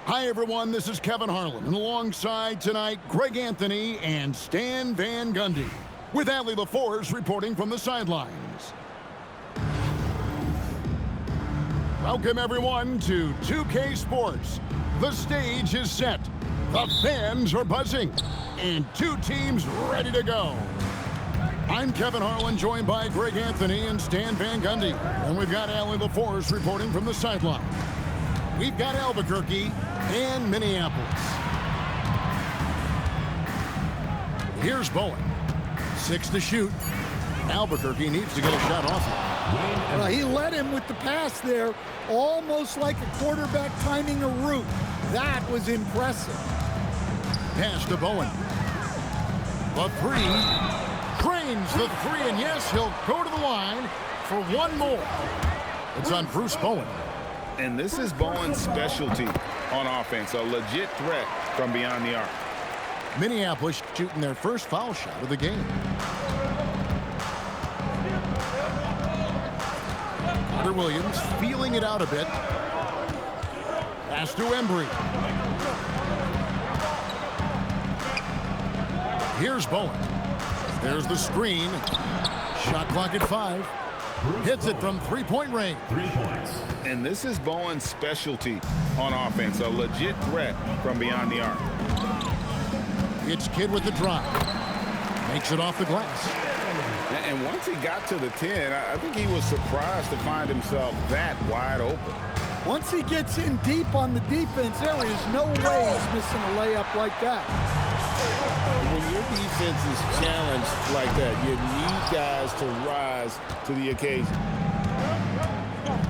Hi, everyone. This is Kevin Harlan. And alongside tonight, Greg Anthony and Stan Van Gundy. With Allie LaForce reporting from the sidelines. Welcome, everyone, to 2K Sports. The stage is set. The fans are buzzing. And two teams ready to go. I'm Kevin Harlan, joined by Greg Anthony and Stan Van Gundy. And we've got Allie LaForce reporting from the sideline. We've got Albuquerque and Minneapolis. Here's Bowen. 6 to shoot. Albuquerque needs to get a shot off him. Well, he led him with the pass there, almost like a quarterback timing a route. That was impressive. Pass to Bowen. The three. Drains the three, and yes, he'll go to the line for one more. It's on Bruce Bowen. And this is Bowen's specialty on offense, a legit threat from beyond the arc. Minneapolis shooting their first foul shot of the game. Carter Williams feeling it out a bit. Pass to Embry. Here's Bowen. There's the screen. Shot clock at 5. Hits it from three-point range. 3 points. And this is Bowen's specialty on offense, a legit threat from beyond the arc. It's Kidd with the drive. Makes it off the glass. And once he got to the 10, I think he was surprised to find himself that wide open. Once he gets in deep on the defense, there is no way he's missing a layup like that. When your defense is challenged like that, you need guys to rise to the occasion.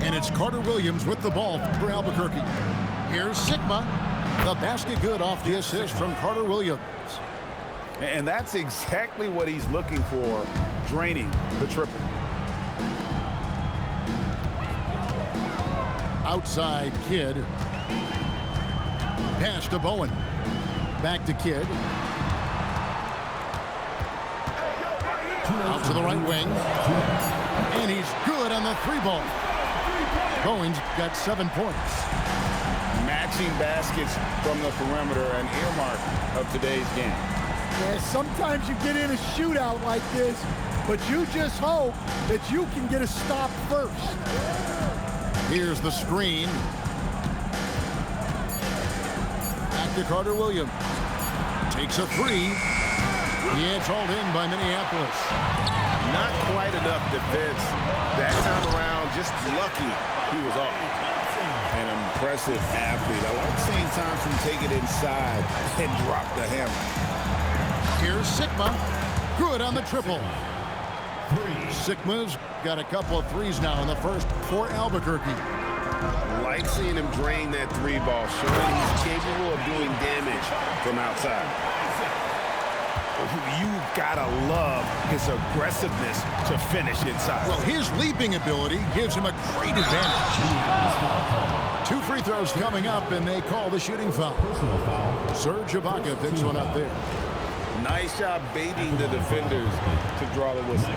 And it's Carter Williams with the ball for Albuquerque. Here's Sigma. The basket good off the assist from Carter Williams. And that's exactly what he's looking for, draining the triple. Outside Kidd. Pass to Bowen. Back to Kidd. Out to the right wing. And he's good on the 3-ball. Bowen's got 7 points. Matching baskets from the perimeter, an earmark of today's game. Yeah, sometimes you get in a shootout like this, but you just hope that you can get a stop first. Here's the screen. Back to Carter Williams. Takes a 3. Yeah, it's hauled in by Minneapolis. Not quite enough defense that time around. Just lucky he was off. An impressive athlete. I like seeing Thompson take it inside and drop the hammer. Here's Sigma. Good on the triple. Sigma's got a couple of threes now in the first for Albuquerque. Like seeing him drain that 3-ball, showing he's capable of doing damage from outside. You gotta love his aggressiveness to finish inside. Well, his leaping ability gives him a great advantage. 2 free throws coming up, and they call the shooting foul. Serge Ibaka picks one up there. Nice job baiting the defenders to draw the whistle.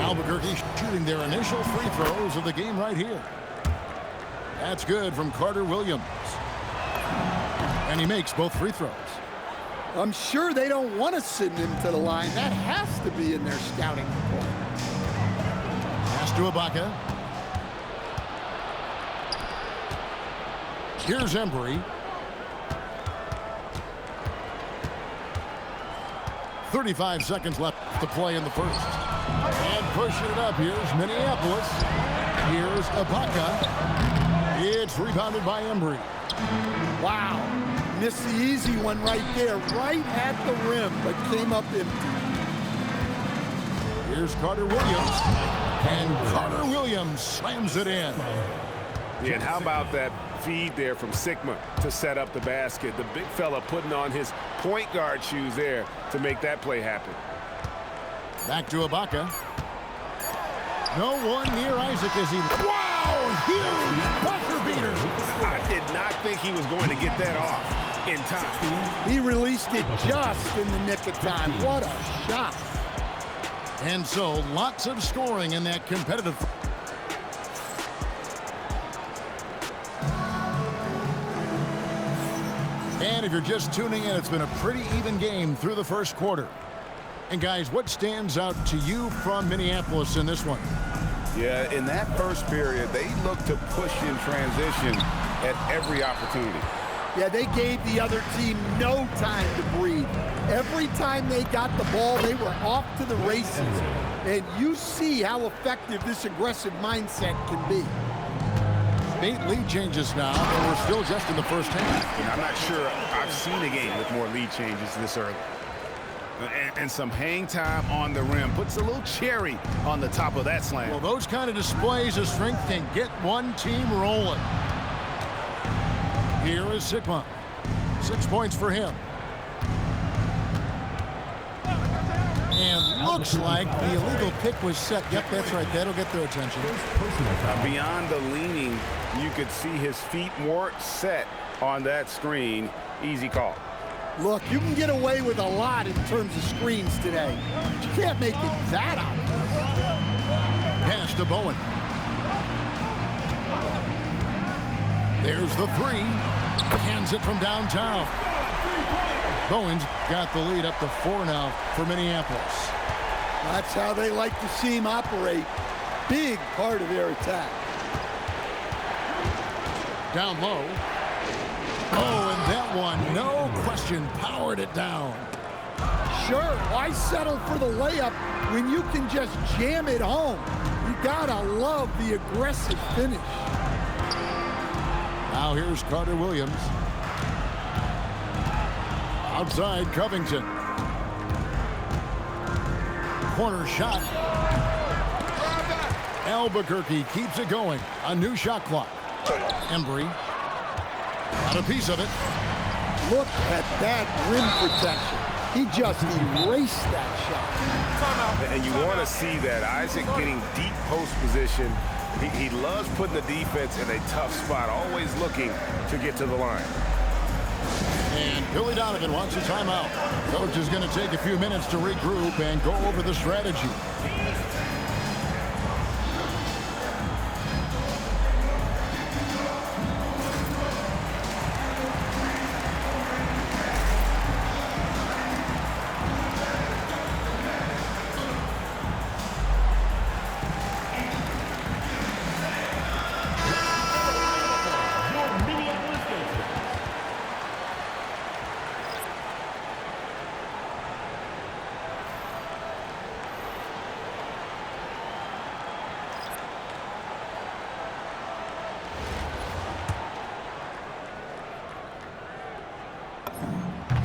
Albuquerque shooting their initial free throws of the game right here. That's good from Carter Williams. And he makes both free throws. I'm sure they don't want to send him to the line. That has to be in their scouting report. Pass to Ibaka. Here's Embry. 35 seconds left to play in the first. And pushing it up, here's Minneapolis. Here's Ibaka. It's rebounded by Embry. Wow. Missed the easy one right there, right at the rim, but came up empty. Here's Carter Williams. And Carter Williams slams it in. Yeah, and how about that feed there from Sigma to set up the basket? The big fella putting on his point guard shoes there to make that play happen. Back to Ibaka. No one near Isaac as he... Wow! Huge buzzer beater! I did not think he was going to get that off in time. He released it just in the nick of time. What a shot. And so, lots of scoring in that competitive... And if you're just tuning in, it's been a pretty even game through the first quarter. And guys, what stands out to you from Minneapolis in this one? Yeah, in that first period, they looked to push in transition at every opportunity. Yeah, they gave the other team no time to breathe. Every time they got the ball, they were off to the races. And you see how effective this aggressive mindset can be. 8 lead changes now, and we're still just in the first half. And I'm not sure I've seen a game with more lead changes this early. And some hang time on the rim puts a little cherry on the top of that slam. Well, those kind of displays of strength can get one team rolling. Here is Sikma. 6 points for him. And looks like the illegal pick was set. Yep, that's right. That'll get their attention. Beyond the leaning, you could see his feet more set on that screen. Easy call. Look, you can get away with a lot in terms of screens today. But you can't make it that obvious. Pass to Bowen. There's the three. Hands it from downtown. Bowen's got the lead up to 4 now for Minneapolis. That's how they like to see him operate. Big part of their attack. Down low. Oh, and that one, no question, powered it down. Sure, why settle for the layup when you can just jam it home? You gotta love the aggressive finish. Now here's Carter Williams. Outside Covington. Corner shot. Albuquerque keeps it going. A new shot clock. Embry. Got a piece of it. Look at that rim protection. He just erased that shot. And you want to see that. Isaac getting deep post position. He loves putting the defense in a tough spot, always looking to get to the line. And Billy Donovan wants a timeout. Coach is going to take a few minutes to regroup and go over the strategy.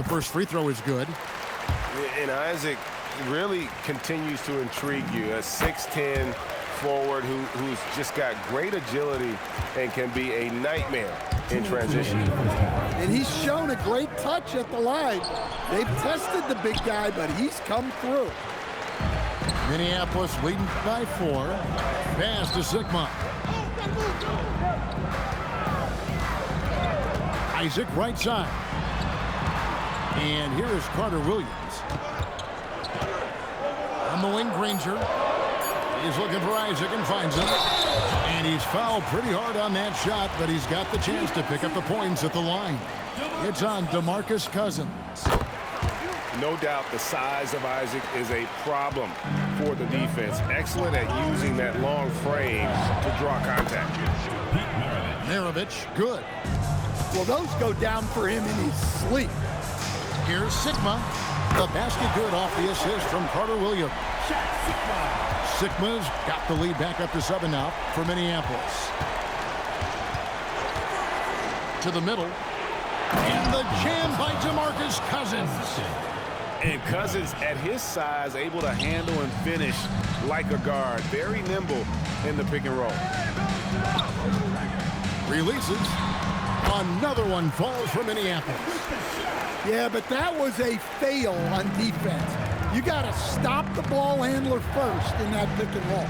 First free throw is good. And Isaac really continues to intrigue you. A 6'10" forward who's just got great agility and can be a nightmare in transition. And he's shown a great touch at the line. They've tested the big guy, but he's come through. Minneapolis leading by 4. Pass to Sikma. Isaac right side. And here is Carter Williams. On the wing, Granger. He's looking for Isaac and finds him. And he's fouled pretty hard on that shot, but he's got the chance to pick up the points at the line. It's on DeMarcus Cousins. No doubt the size of Isaac is a problem for the defense. Excellent at using that long frame to draw contact. Maravich, good. Well, those go down for him in his sleep. Here's Sikma. The basket good off the assist from Carter Williams. Sikma's got the lead back up to 7 now for Minneapolis. To the middle. And the jam by DeMarcus Cousins. And Cousins, at his size, able to handle and finish like a guard. Very nimble in the pick and roll. Releases. Another one falls for Minneapolis. Yeah, but that was a fail on defense. You got to stop the ball handler first in that pick and roll.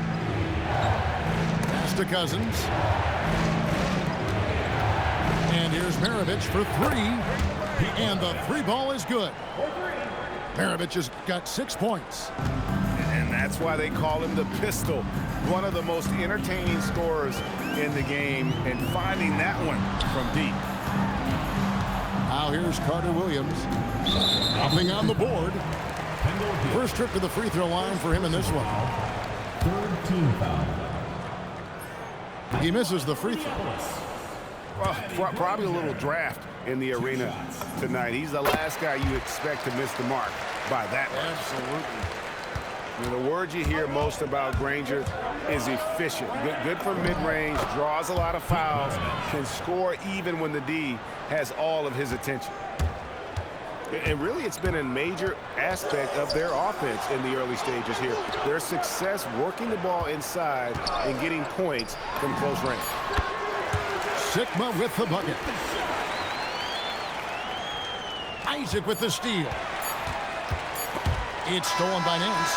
Pass to Cousins. And here's Maravich for 3. And the 3 ball is good. Maravich has got 6 points. And that's why they call him the pistol. One of the most entertaining scorers in the game. And finding that one from deep. Now here's Carter Williams. Nothing on the board. First trip to the free throw line for him in this one. Third team foul. He misses the free throw. Well, probably a little draft in the arena tonight. He's the last guy you expect to miss the mark by that much. Absolutely. And the word you hear most about Granger is efficient. Good from mid-range, draws a lot of fouls, can score even when the D has all of his attention. And really, it's been a major aspect of their offense in the early stages here. Their success working the ball inside and getting points from close range. Sikma with the bucket. Isaac with the steal. It's stolen by Nance.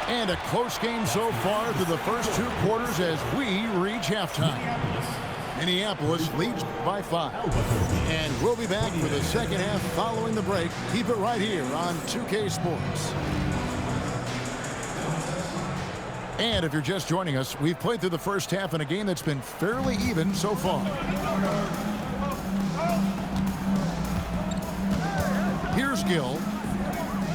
And a close game so far through the first 2 quarters as we reach halftime. Minneapolis leads by 5. And we'll be back for the second half following the break. Keep it right here on 2K Sports. And if you're just joining us, we've played through the first half in a game that's been fairly even so far. Here's Gill.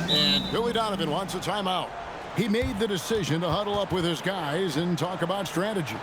And Billy Donovan wants a timeout. He made the decision to huddle up with his guys and talk about strategy.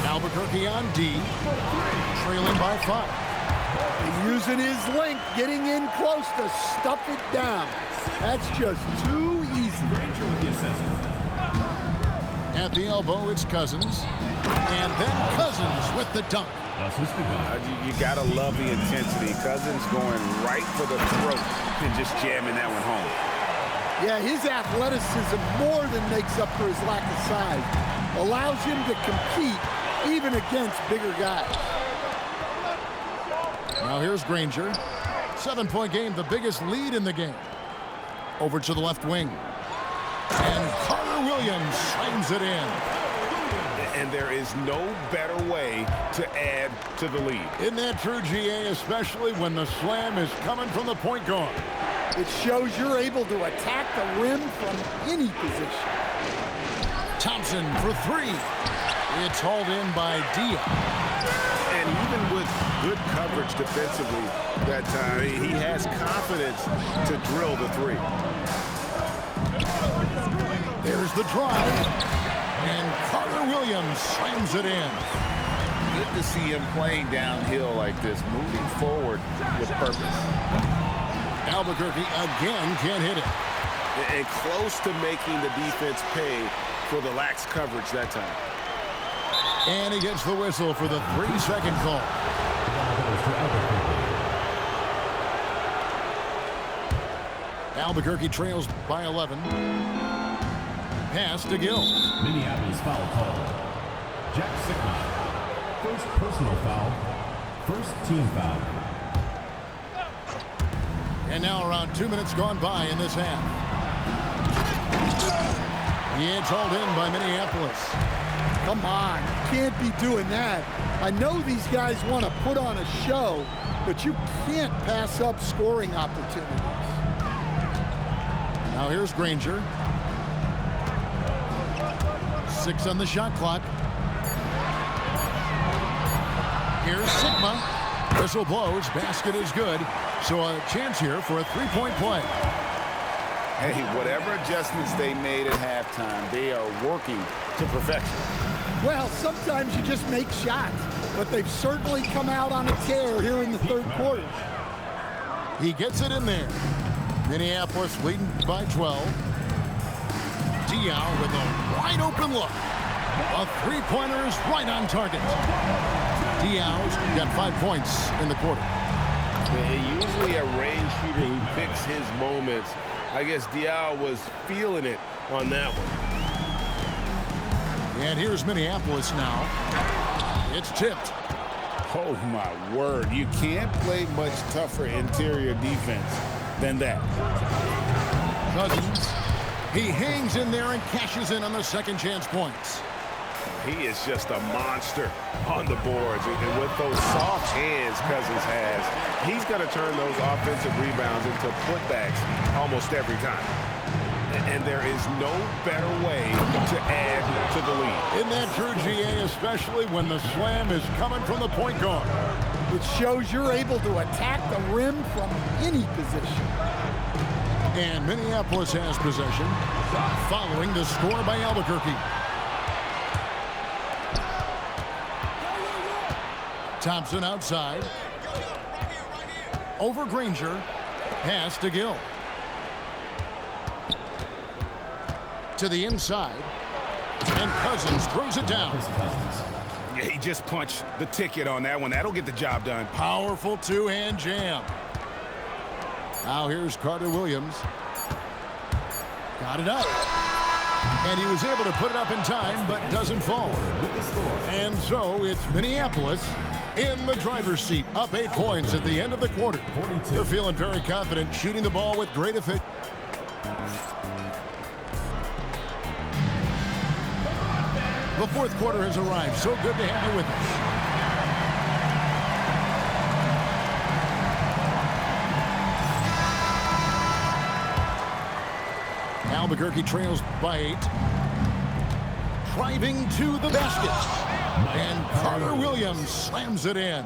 Albuquerque on D, trailing by 5. Using his length, getting in close to stuff it down. That's just too easy. At the elbow, it's Cousins. And then Cousins with the dunk. You got to love the intensity. Cousins going right for the throat and just jamming that one home. Yeah, his athleticism more than makes up for his lack of size. Allows him to compete even against bigger guys. Now here's Granger. 7-point game, the biggest lead in the game. Over to the left wing. And Carter Williams slams it in. And there is no better way to add to the lead. Isn't that true, GA, especially when the slam is coming from the point guard? It shows you're able to attack the rim from any position. Thompson for 3. It's hauled in by Dia. And even with good coverage defensively that time, he has confidence to drill the 3. There's the drive. And Carter Williams slams it in. Good to see him playing downhill like this, moving forward with purpose. Albuquerque again can't hit it. And close to making the defense pay for the lax coverage that time. And he gets the whistle for the 3-second call. Albuquerque trails by 11. Pass to Gill. Minneapolis foul call. Jack Sikma. First personal foul. First team foul. And now around 2 minutes gone by in this half. It's hauled in by Minneapolis. Come on, you can't be doing that. I know these guys want to put on a show, but you can't pass up scoring opportunities. Now here's Granger. 6 on the shot clock. Here's Sikma. Whistle blows, basket is good. So a chance here for a 3-point play. Hey, whatever adjustments they made at halftime, they are working to perfection. Well, sometimes you just make shots, but they've certainly come out on a tear here in the third quarter. He gets it in there. Minneapolis leading by 12. Diaw with a wide open look. A 3-pointer is right on target. Diaw's got 5 points in the quarter. Usually a range shooter who picks his moments. I guess Diaw was feeling it on that one. And here's Minneapolis now. It's tipped. Oh, my word. You can't play much tougher interior defense than that. Cousins. He hangs in there and cashes in on the second chance points. He is just a monster on the boards. And with those soft hands Cousins has, he's going to turn those offensive rebounds into putbacks almost every time. And there is no better way to add to the lead. Isn't that true, GA, especially when the slam is coming from the point guard? It shows you're able to attack the rim from any position. And Minneapolis has possession following the score by Albuquerque. Thompson outside. Over Granger. Pass to Gill. To the inside. And Cousins throws it down. Yeah, he just punched the ticket on that one. That'll get the job done. Powerful two-hand jam. Now here's Carter Williams. Got it up. And he was able to put it up in time, but doesn't fall. And so it's Minneapolis in the driver's seat, up 8 points at the end of the quarter. They're feeling very confident, shooting the ball with great efficiency. The fourth quarter has arrived. So good to have you with us. Albuquerque trails by 8. Driving to the basket. And Carter Williams slams it in.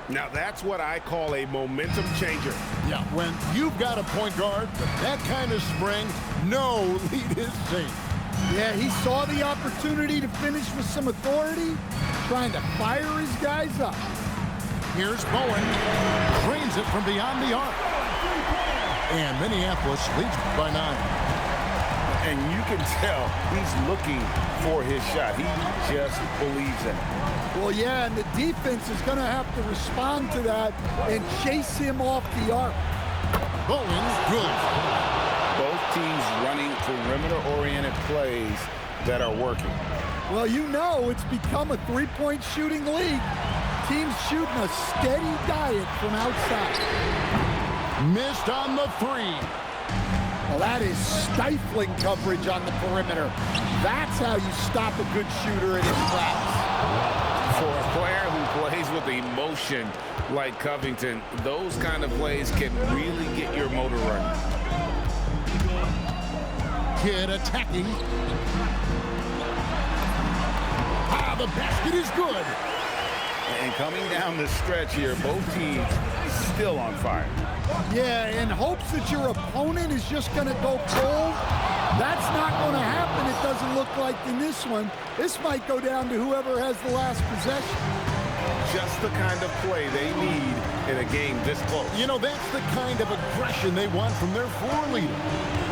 Now that's what I call a momentum changer. Yeah, when you've got a point guard with that kind of spring, no lead is safe. Yeah, he saw the opportunity to finish with some authority, trying to fire his guys up. Here's Bowen. Drains it from beyond the arc. And Minneapolis leads by 9. And you can tell he's looking for his shot. He just believes in it. Well, yeah, and the defense is going to have to respond to that and chase him off the arc. Bowen, good. Both teams running perimeter-oriented plays that are working. Well, you know it's become a three-point shooting league. Teams shooting a steady diet from outside. Missed on the 3. Well, that is stifling coverage on the perimeter. That's how you stop a good shooter in his tracks. For a player who plays with emotion like Covington, those kind of plays can really get your motor running. Kidd attacking. Ah, the basket is good. And coming down the stretch here, both teams still on fire. Yeah, in hopes that your opponent is just going to go cold. That's not going to happen, it doesn't look like, in this one. This might go down to whoever has the last possession. Just the kind of play they need in a game this close. You know, that's the kind of aggression they want from their floor leader.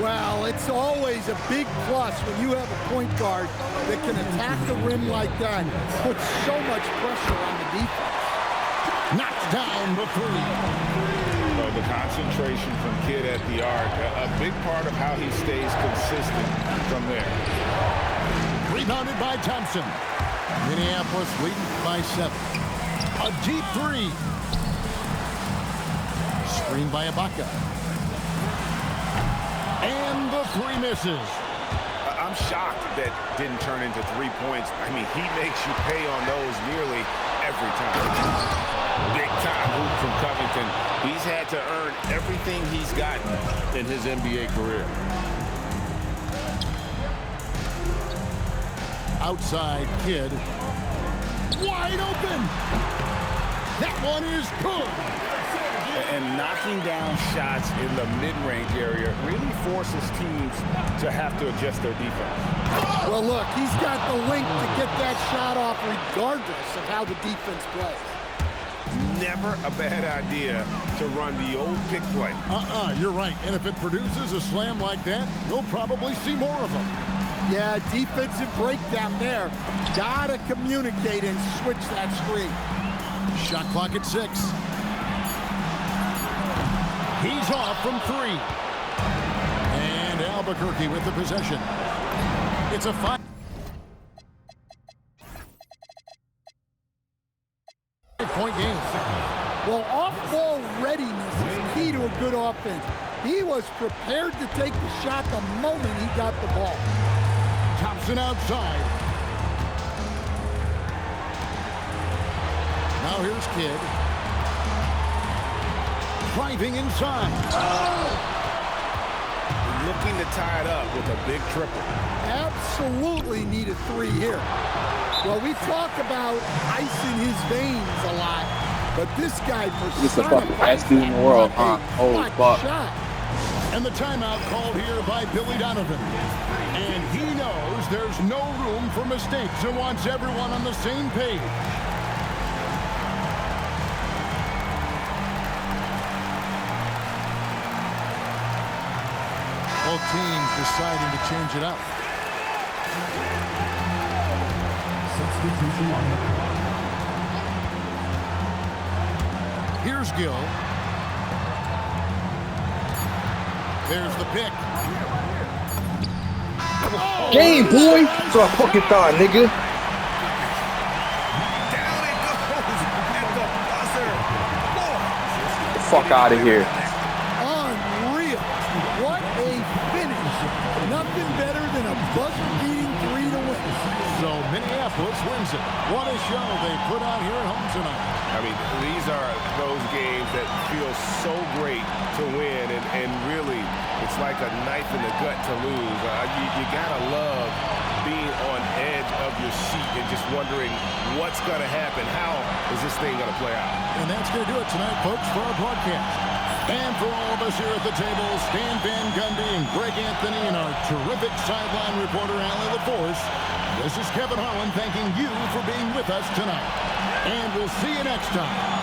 Well, it's always a big plus when you have a point guard that can attack the rim like that. Puts so much pressure on the defense. Knocks down the 3. The concentration from Kidd at the arc, a big part of how he stays consistent from there. Rebounded by Thompson. Minneapolis leading by 7. A deep 3. Screened by Ibaka. And the 3 misses. I'm shocked that didn't turn into 3 points. I mean, he makes you pay on those nearly every time. Big time hoop from Covington. He's had to earn everything he's gotten in his NBA career. Outside Kidd. Wide open. That one is good. And knocking down shots in the mid-range area really forces teams to have to adjust their defense. Well, look, he's got the length to get that shot off regardless of how the defense plays. Never a bad idea to run the old pick play. You're right. And if it produces a slam like that, you'll probably see more of them. Yeah, defensive breakdown there. Gotta communicate and switch that screen. Shot clock at 6. He's off from 3. And Albuquerque with the possession. It's a 5. good offense. He was prepared to take the shot the moment he got the ball. Thompson outside. Now here's Kidd. Driving inside. Looking to tie it up with a big triple. Absolutely needed 3 here. Well, we talk about ice in his veins a lot, but this guy He's the fucking best dude in the world, huh? Holy fuck. Shot. And the timeout called here by Billy Donovan. And he knows there's no room for mistakes and wants everyone on the same page. Both teams deciding to change it up. Substitution on the clock. Here's Gill. There's the pick. Game, boy! That's what I fucking thought, nigga. Down it goes at the buzzer. Get the fuck out of here. Unreal. What a finish. Nothing better than a buzzer-beating 3 to win. So Minneapolis wins it. What a show they put on here at home tonight. I mean, these are those games that feel so great to win, and really, it's like a knife in the gut to lose. You gotta love being on edge of your seat and just wondering what's gonna happen. How is this thing gonna play out? And that's going to do it tonight, folks, for our broadcast. And for all of us here at the table, Stan Van Gundy and Greg Anthony and our terrific sideline reporter, Allie LaForce, this is Kevin Harlan thanking you for being with us tonight. And we'll see you next time